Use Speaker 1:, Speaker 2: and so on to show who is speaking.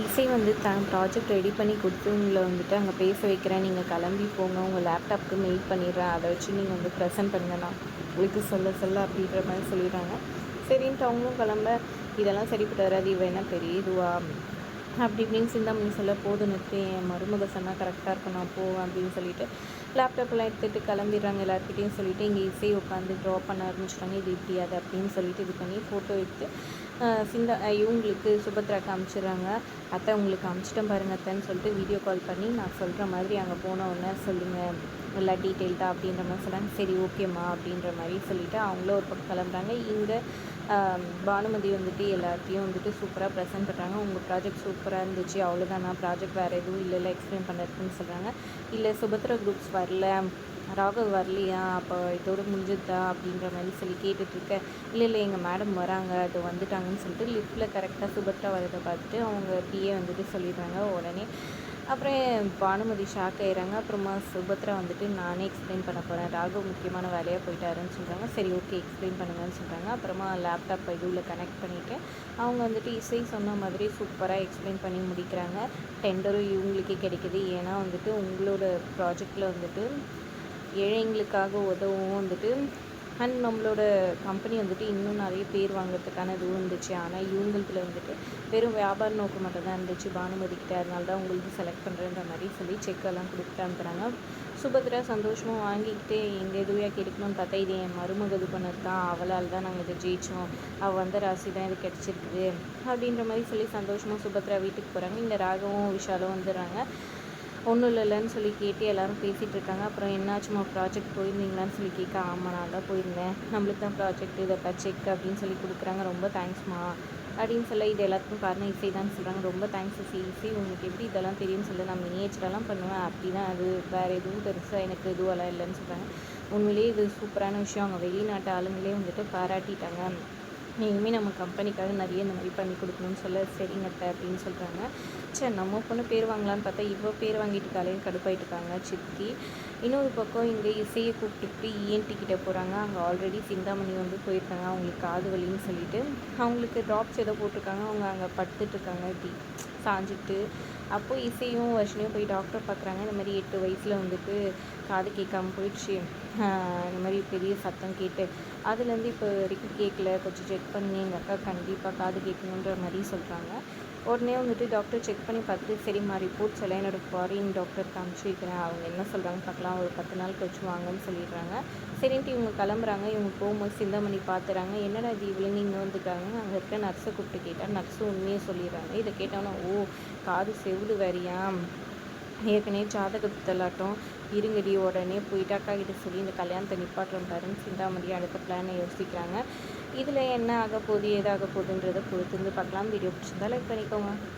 Speaker 1: இசை வந்து தான் ப்ராஜெக்ட் ரெடி பண்ணி கொடுத்து உங்களை வந்துட்டு அங்கே பேச வைக்கிறேன், நீங்கள் கிளம்பி போங்க, உங்கள் லேப்டாப்க்கு மெயில் பண்ணிடுறேன், அதை வச்சு நீங்கள் வந்து ப்ரெசென்ட் பண்ணுங்க, நான் உங்களுக்கு சொல்ல சொல்ல அப்படின்ற மாதிரி சொல்லிடுறாங்க. சரின்ட்டு அவங்களும் கிளம்ப, இதெல்லாம் சரிப்பட்டு வராது, இவ என்ன பெரிய இதுவா அப்படி இப்படின்னு சிந்தாமணி சொல்ல, போதும் நிறுத்தி, என் மருமக சொன்னால் கரெக்டாக இருக்கும், நான் போவேன் அப்படின்னு சொல்லிட்டு லேப்டாப்லாம் எடுத்துகிட்டு கிளம்பிடுறாங்க. எல்லாருக்கிட்டையும் சொல்லிவிட்டு இங்கே இசை உட்காந்து ட்ரா பண்ண ஆரம்பிச்சிட்டாங்க. இது இப்படி அது அப்படின்னு சொல்லிட்டு இது பண்ணி ஃபோட்டோ எடுத்து இவங்களுக்கு சுபத்ராக்கு அனுப்பிச்சிடுறாங்க. அத்தை உங்களுக்கு அனுப்பிச்சிட்டேன் பாருங்க அத்தைன்னு சொல்லிட்டு வீடியோ கால் பண்ணி நான் சொல்கிற மாதிரி அங்கே போன உடனே சொல்லுங்கள் எல்லா டீட்டெயில்டாக அப்படின்ற மாதிரி சொல்கிறாங்க. சரி ஓகேம்மா அப்படின்ற மாதிரி சொல்லிவிட்டு அவங்களும் ஒரு பக்கம் கிளம்புறாங்க. இங்கே பானுமதி வந்துட்டு எல்லாத்தையும் வந்துட்டு சூப்பராக ப்ரெசென்ட் பண்ணுறாங்க. உங்கள் ப்ராஜெக்ட் சூப்பராக இருந்துச்சு, அவ்வளோதானா, ப்ராஜெக்ட் வேறு எதுவும் இல்லைல்ல எக்ஸ்பிளைன் பண்ணுறதுக்குன்னு சொல்கிறாங்க. இல்லை சுபத்ரா குரூப்ஸ் வரல, ராகவ் வரலையா, அப்போ இதோடு முடிஞ்சதா அப்படின்ற மாதிரி சொல்லி கேட்டுட்ருக்கேன். இல்லை எங்கள் மேடம் வராங்க, அது வந்துட்டாங்கன்னு சொல்லிட்டு லிஃப்ட்டில் கரெக்டாக சுபத்ரா வரதை பார்த்துட்டு அவங்க பிஏ வந்துட்டு சொல்லிடுறாங்க. உடனே அப்புறம் பானுமதி ஷாக் ஆயிடுறாங்க. அப்புறமா சுபத்ரா வந்துட்டு நானே எக்ஸ்பிளைன் பண்ண போகிறேன், ராகவ் முக்கியமான வேலையாக போயிட்டாருன்னு சொல்கிறாங்க. சரி ஓகே எக்ஸ்பிளைன் பண்ணுங்கன்னு சொல்கிறாங்க. அப்புறமா லேப்டாப் இதுவில் கனெக்ட் பண்ணிவிட்டு அவங்க வந்துட்டு இசை சொன்ன மாதிரி சூப்பராக எக்ஸ்பிளைன் பண்ணி முடிக்கிறாங்க. டெண்டரும் இவங்களுக்கே கிடைக்கிது. ஏன்னா வந்துட்டு உங்களோட ப்ராஜெக்டில் வந்துட்டு ஏழைங்களுக்காக உதவும் வந்துட்டு அண்ட் நம்மளோட கம்பெனி வந்துட்டு இன்னும் நிறைய பேர் வாங்கிறதுக்கான இதுவும் இருந்துச்சு. ஆனால் இவங்களுக்கு வந்துட்டு வெறும் வியாபார நோக்கம் மட்டும் தான் இருந்துச்சு பானுமதிக்கிட்ட, அதனால தான் உங்களுக்கு செலக்ட் பண்ணுறேன்ற மாதிரி சொல்லி செக்கெல்லாம் கொடுத்துட்டு அனுப்புகிறாங்க. சுபத்ரா சந்தோஷமாக வாங்கிக்கிட்டு எங்கள் எதுவையாக கிடைக்கணும்னு பார்த்தா இது என் மருமக இது பண்ணது தான், அவளால் தான் நாங்கள் இதை ஜெயித்தோம், அவள் வந்த ராசி தான் இது கிடச்சிருக்குது அப்படின்ற மாதிரி சொல்லி சந்தோஷமாக சுபத்ரா வீட்டுக்கு போகிறாங்க. இந்த ராகவும் விஷாலும் வந்துடுறாங்க. ஒன்றும் இல்லைன்னு சொல்லி கேட்டு எல்லோரும் பேசிகிட்டு இருக்காங்க. அப்புறம் என்னாச்சுமா ப்ராஜெக்ட் போயிருந்தீங்களான்னு சொல்லி கேட்க, ஆமாம் நான் தான் போயிருந்தேன், நம்மளுக்கு தான் ப்ராஜெக்ட் இதை செக் அப்படின்னு சொல்லி கொடுக்குறாங்க. ரொம்ப தேங்க்ஸ்மா அப்படின்னு சொல்ல, இது எல்லாத்துக்கும் காரணம் இசை தான் சொல்கிறாங்க. ரொம்ப தேங்க்ஸ் இசை, உங்களுக்கு எப்படி இதெல்லாம் தெரியும்னு சொல்லி, நான் மினியேச்சரெல்லாம் பண்ணுவேன், அப்படி தான் அது, வேறு எதுவும் பெருசாக எனக்கு இதுவெல்லாம் இல்லைன்னு சொல்கிறாங்க. உண்மையிலேயே இது சூப்பரான விஷயம், அவங்க வெளிநாட்டு ஆளுங்களே வந்துட்டு பாராட்டிட்டாங்க, இனிமேல் நம்ம கம்பெனிக்காக நிறைய இந்த மாதிரி பண்ணி கொடுக்கணும்னு சொல்ல, சரிங்க அத்தை அப்படின்னு சொல்கிறாங்க. சரி நம்ம பொண்ணு பேர் வாங்கலான்னு பார்த்தா இவ்வளோ பேர் வாங்கிட்டு காலையில் கடுப்பாயிட்டு இருக்காங்க சித்தி. இன்னொரு பக்கம் இங்கே இசையை கூப்பிட்டுட்டு இஎன்டி கிட்டே போகிறாங்க. அங்கே ஆல்ரெடி சிந்தாமணி வந்து போயிருக்காங்க, அவங்களுக்கு காது வலின்னு சொல்லிட்டு அவங்களுக்கு ட்ராப்ஸ் ஏதோ போட்டிருக்காங்க. அவங்க அங்கே படுத்துட்ருக்காங்க இப்படி சாஞ்சிட்டு. அப்போது இசையும் வர்ஷினியும் போய் டாக்டர் பார்க்குறாங்க. இந்த மாதிரி 8 வயசில் வந்துட்டு காது கேட்காமல் போயிடுச்சு, இந்த மாதிரி பெரிய சத்தம் கேட்டு அதுலேருந்து இப்போ வரைக்கும் கேட்கல, கொஞ்சம் செக் பண்ணி எங்கள் அக்கா கண்டிப்பாக காது கேட்கணுன்ற மாதிரி சொல்கிறாங்க. உடனே வந்துட்டு டாக்டர் செக் பண்ணி பார்த்துட்டு, சரிம்மா ரிப்போர்ட்ஸ் எல்லாம் என்னோடய ஃபாரின் டாக்டருக்கு அனுப்பிச்சி வைக்கிறேன், அவங்க என்ன சொல்கிறாங்கன்னு பார்க்கலாம், ஒரு 10 நாள் கழிச்சு வாங்கன்னு சொல்லிடுறாங்க. சரின்ட்டு இவங்க கிளம்புறாங்க. இவங்க போகும்போது சிந்தாமணி பார்த்துறாங்க. என்னடா இது இவ்வளோ இங்கே வந்துருக்காங்க, அங்கே இருக்க நர்ஸை கூப்பிட்டு கேட்டால் நர்ஸும் உண்மையை சொல்லிடுறாங்க. இதை கேட்டோன்னா, ஓ காது செவிடு வேறியா, ஏற்கனவே ஜாதகத்தலாட்டம், இருங்கடி உடனே போயிட்டு அக்கா கிட்ட சொல்லி இந்த கல்யாணத்தை நிப்பாட்டுறோம் பாருன்னு சிந்தாமணி அடுத்த பிளானை யோசிக்கிறாங்க. இதில் என்ன ஆக போகுது ஏதாக போகுதுன்றதை பொறுத்து பார்க்கலாம். வீடியோ பிடிச்சிருந்தா லைக் பண்ணிக்கோங்க.